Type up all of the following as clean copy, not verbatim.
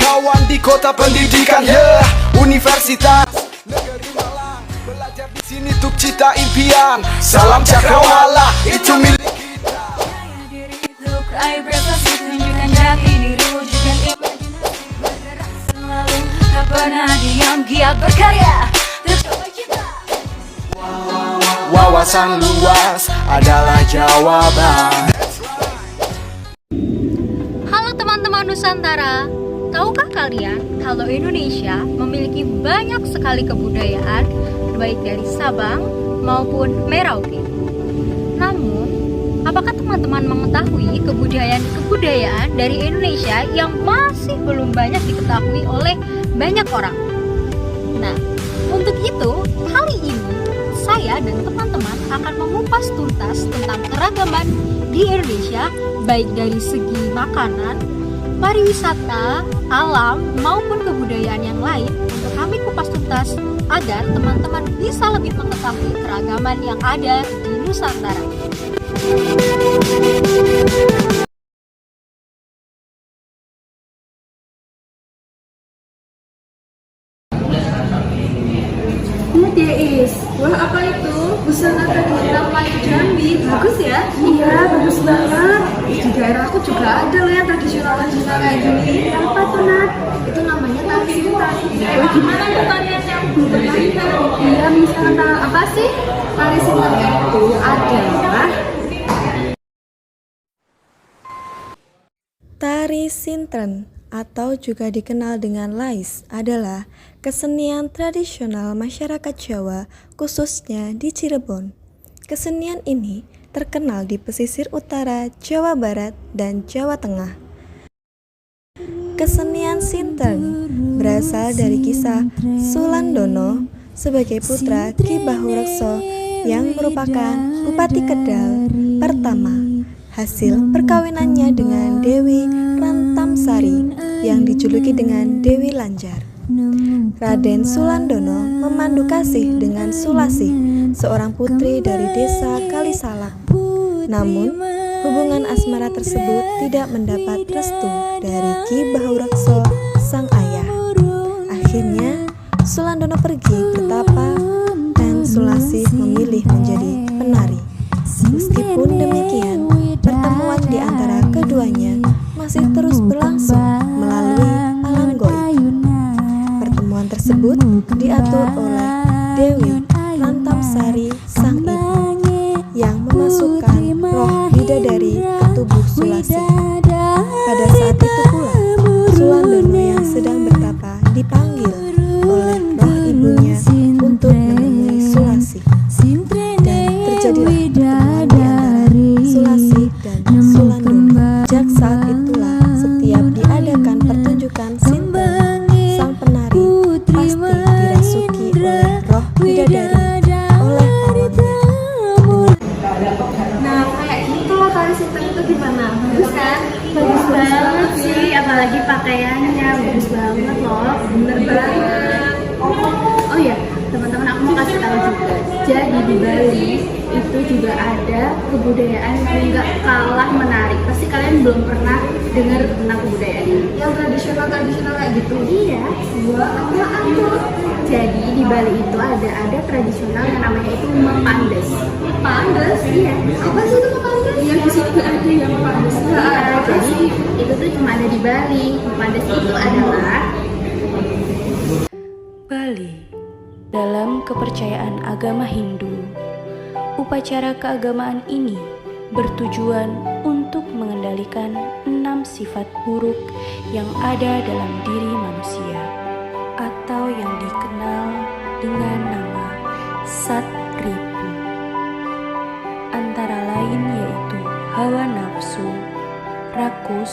kawan di kota pendidikan, Universitas Negeri Malang. Belajar di sini untuk cita impian. Salam cakrawala, itu milik kita. Raih prestasi, tunjukkan jati diri, wujudkan imajinasi. Bergerak selalu, tak pernah diam, giat berkarya, tercapai cita. Wawasan luas adalah jawaban. Halo teman-teman Nusantara, tahukah kalian kalau Indonesia memiliki banyak sekali kebudayaan, baik dari Sabang maupun Merauke. Namun, apakah teman-teman mengetahui kebudayaan dari Indonesia yang masih belum banyak diketahui oleh banyak orang? Nah, untuk itu, kali ini saya dan teman-teman akan mengupas tuntas tentang keragaman di Indonesia, baik dari segi makanan, pariwisata, alam, maupun kebudayaan yang lain. Untuk kami kupas tuntas agar teman-teman bisa lebih mengetahui keragaman yang ada di Nusantara. Lihat ya Is, wah apa itu? Busana tradisional Melayu Jambi, bagus ya? Iya, bagus banget. Di daerahku juga ada loh yang tradisional kayak gini. Apa tuh Nat? Itu namanya tari sintan. Gimana ya tarian yang belum pernah lihat? Iya, misalnya apa sih? Tari sintan itu adalah Tari Sintren atau juga dikenal dengan Lais adalah kesenian tradisional masyarakat Jawa, khususnya di Cirebon. Kesenian ini terkenal di pesisir utara Jawa Barat dan Jawa Tengah. Kesenian Sintren berasal dari kisah Sulandono sebagai putra Ki Bahurekso yang merupakan Bupati Kendal pertama. Hasil perkawinannya dengan Dewi Rantamsari yang dijuluki dengan Dewi Lanjar. Raden Sulandono memandu kasih dengan Sulasih, seorang putri dari desa Kalisalak. Namun, hubungan asmara tersebut tidak mendapat restu dari Ki Bahurekso, sang ayah. Akhirnya, Sulandono pergi bertapa dan Sulasih memilih menjadi penari. Meskipun demikian, pertemuan di antara keduanya masih terus berlangsung melalui alam gaib. Pertemuan tersebut diatur oleh Dewi Rantamsari, sang ibu, yang memasukkan roh bidadari ke tubuh Sulasih. Pada saat itu pula, Sulandono yang sedang bertapa dipanggil oleh roh ibunya untuk menemui Sulasih. Dan terjadilah pertemuan di antara Sulasih dan Sulandono. Sejak saat itulah setiap diadakan pertunjukan Sintren, sang penari pasti dirasuki oleh roh bidadari oleh awalnya. Nah, kayak gitu loh tari sintan itu gimana? Bagus kan? Bagus banget sih, apalagi pakaiannya bagus banget loh. Bener banget. Oh ya, teman-teman aku mau kasih tahu juga. Jadi di Bali itu juga ada kebudayaan yang nggak kalah menarik. Pasti kalian belum pernah dengar tentang kebudayaan ini. Yang tradisional kayak gitu. Iya. Wah, apaan tuh? Jadi di Bali itu ada tradisional yang namanya itu Mepandes. Mepandes? Iya. Apa sih itu Mepandes? Yang di sini nggak ada yang Mepandes. Nggak ada. Jadi itu tuh cuma ada di Bali. Mepandes itu adalah Bali. Dalam kepercayaan agama Hindu, upacara keagamaan ini bertujuan untuk mengendalikan 6 sifat buruk yang ada dalam diri manusia, atau yang dikenal dengan nama Satripu. Antara lain yaitu hawa nafsu, rakus,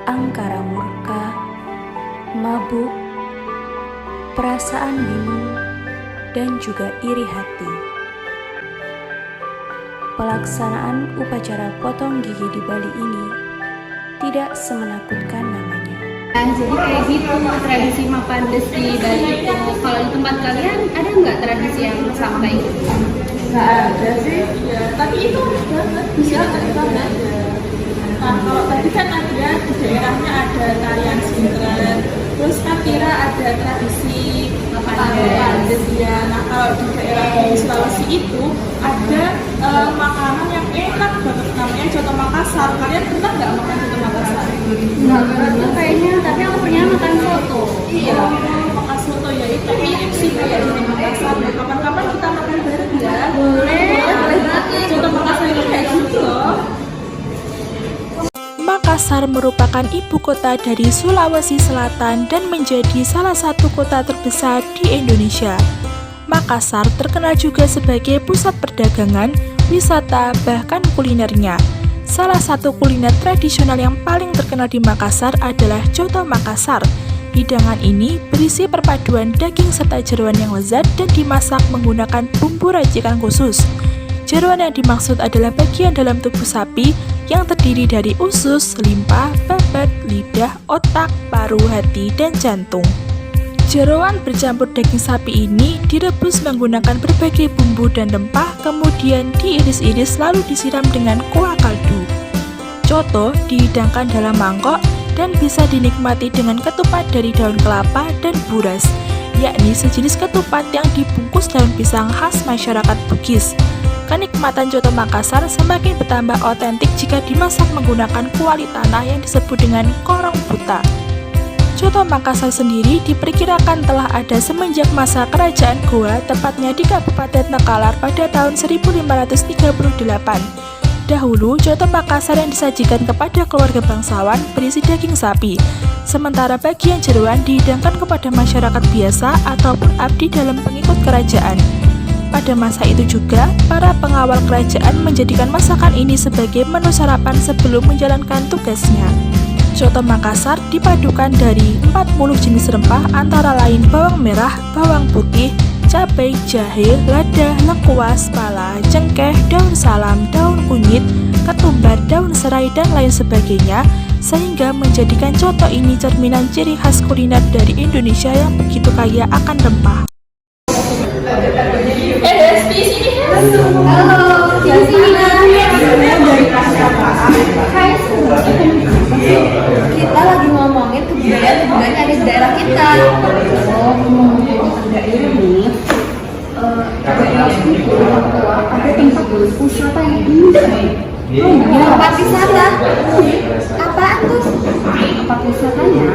angkara murka, mabuk, perasaan bingung, dan juga iri hati. Pelaksanaan upacara potong gigi di Bali ini tidak semenakutkan namanya. Nah, jadi kayak gitu tradisi Mepandes di Bali itu. Kalau di tempat kalian ada nggak tradisi yang sama kayak gitu? Nggak ada sih. Tapi itu bisa ada banget. Nah, kalau tadi kan ada di daerahnya ada tarian sintren, terus Kapira ada tradisi pandes ya. Nah, kalau di daerah di Sulawesi itu ada makanan yang enak banget namanya Coto Makassar. Kalian pernah nggak makan Coto Makassar? Nggak pernah kayaknya, tapi aku pernah makan soto. Iya, makan soto ya itu mirip sih kayak di Makassar. Nah, kapan-kapan kita makan bareng ya. Boleh banget. Coto Makassar itu kayak gitu loh. Makassar merupakan ibu kota dari Sulawesi Selatan dan menjadi salah satu kota terbesar di Indonesia. Makassar terkenal juga sebagai pusat perdagangan, wisata, bahkan kulinernya. Salah satu kuliner tradisional yang paling terkenal di Makassar adalah Coto Makassar. Hidangan ini berisi perpaduan daging serta jeroan yang lezat dan dimasak menggunakan bumbu racikan khusus. Jeroan yang dimaksud adalah bagian dalam tubuh sapi yang terdiri dari usus, limpa, babat, lidah, otak, paru, hati, dan jantung. Jeroan bercampur daging sapi ini direbus menggunakan berbagai bumbu dan rempah, kemudian diiris-iris lalu disiram dengan kuah kaldu. Coto dihidangkan dalam mangkok dan bisa dinikmati dengan ketupat dari daun kelapa dan buras, yakni sejenis ketupat yang dibungkus daun pisang khas masyarakat Bugis. Kenikmatan Coto Makassar semakin bertambah otentik jika dimasak menggunakan kuali tanah yang disebut dengan korong buta. Coto Makassar sendiri diperkirakan telah ada semenjak masa Kerajaan Goa, tepatnya di Kabupaten Tekalar pada tahun 1538. Dahulu, Coto Makassar yang disajikan kepada keluarga bangsawan berisi daging sapi, sementara bagian jeroan dihidangkan kepada masyarakat biasa ataupun abdi dalam pengikut kerajaan. Pada masa itu juga, para pengawal kerajaan menjadikan masakan ini sebagai menu sarapan sebelum menjalankan tugasnya. Coto Makassar dipadukan dari 40 jenis rempah antara lain bawang merah, bawang putih, cabai, jahe, lada, lengkuas, pala, cengkeh, daun salam, daun kunyit, ketumbar, daun serai, dan lain sebagainya, sehingga menjadikan coto ini cerminan ciri khas kuliner dari Indonesia yang begitu kaya akan rempah. Halo, di sini kita lagi ngomongin kebudayaan yang ada di daerah kita. Oh, ngomongin daerah nih. Ada tempat wisata yang indah. Tempat wisata? Apaan tuh? Tempat wisatanya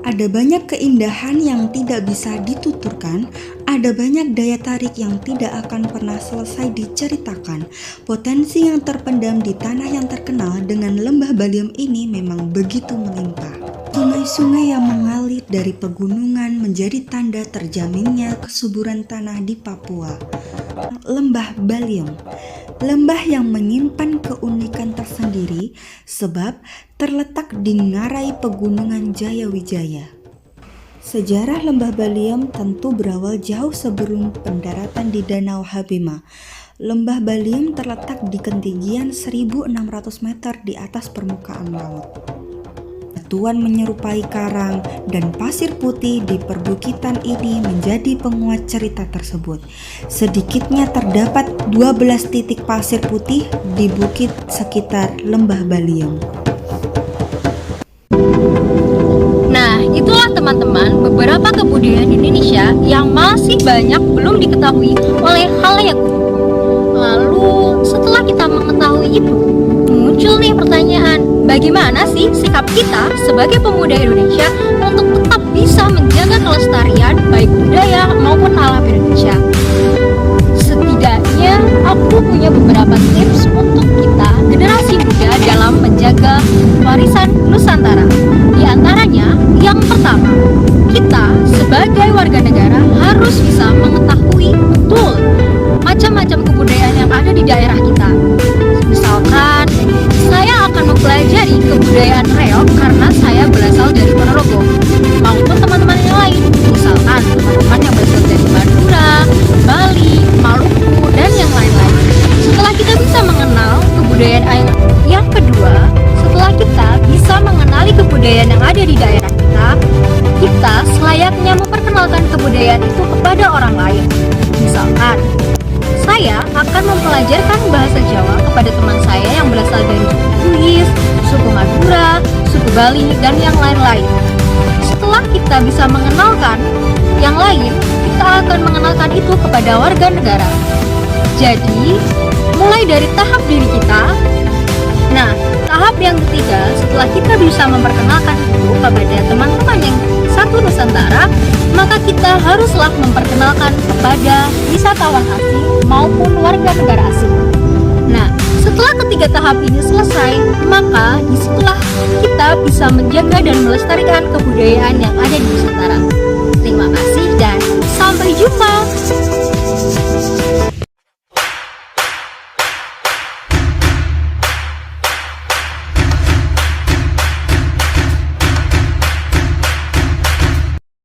Ada banyak keindahan yang tidak bisa dituturkan, ada banyak daya tarik yang tidak akan pernah selesai diceritakan. Potensi yang terpendam di tanah yang terkenal dengan lembah Baliem ini memang begitu melimpah. Sungai-sungai yang mengalir dari pegunungan menjadi tanda terjaminnya kesuburan tanah di Papua. Lembah Baliem, lembah yang menyimpan keunikan tersendiri sebab terletak di ngarai pegunungan Jayawijaya. Sejarah lembah Baliem tentu berawal jauh sebelum pendaratan di Danau Habima. Lembah Baliem terletak di ketinggian 1.600 meter di atas permukaan laut. Batuan menyerupai karang dan pasir putih di perbukitan ini menjadi penguat cerita tersebut. Sedikitnya terdapat 12 titik pasir putih di bukit sekitar lembah Baliem. Nah, itulah teman-teman beberapa kebudayaan Indonesia yang masih banyak belum diketahui oleh khalayak umum. Lalu, setelah kita mengetahui itu, muncul nih pertanyaan, bagaimana sih sikap kita sebagai pemuda Indonesia untuk tetap bisa menjaga kelestarian baik budaya maupun alam Indonesia? Setidaknya aku punya beberapa tips untuk kita generasi muda dalam menjaga warisan Nusantara. Di antaranya, yang pertama, kita sebagai warga negara harus bisa mengetahui betul macam-macam kebudayaan yang ada di daerah kita. Misalkan, saya akan mempelajari kebudayaan reog karena saya berasal dari Ponorogo, maupun teman-teman yang lain, misalkan teman-teman yang berasal dari Madura, Bali, Maluku, dan yang lain-lain. Setelah kita bisa mengenal kebudayaan yang kedua, setelah kita bisa mengenali kebudayaan yang ada di daerah kita selayaknya memperkenalkan kebudayaan itu kepada orang lain. Misalkan, saya Saya akan mempelajarkan bahasa Jawa kepada teman saya yang berasal dari suku Bugis, suku Madura, suku Bali, dan yang lain-lain. Setelah kita bisa mengenalkan yang lain, kita akan mengenalkan itu kepada warga negara. Jadi, mulai dari tahap diri kita. Nah, tahap yang ketiga, setelah kita bisa memperkenalkan itu kepada teman-teman yang satu Nusantara, maka kita haruslah memperkenalkan kepada wisatawan asing maupun warga negara asing. Nah, setelah ketiga tahap ini selesai, maka disitulah kita bisa menjaga dan melestarikan kebudayaan yang ada di Nusantara.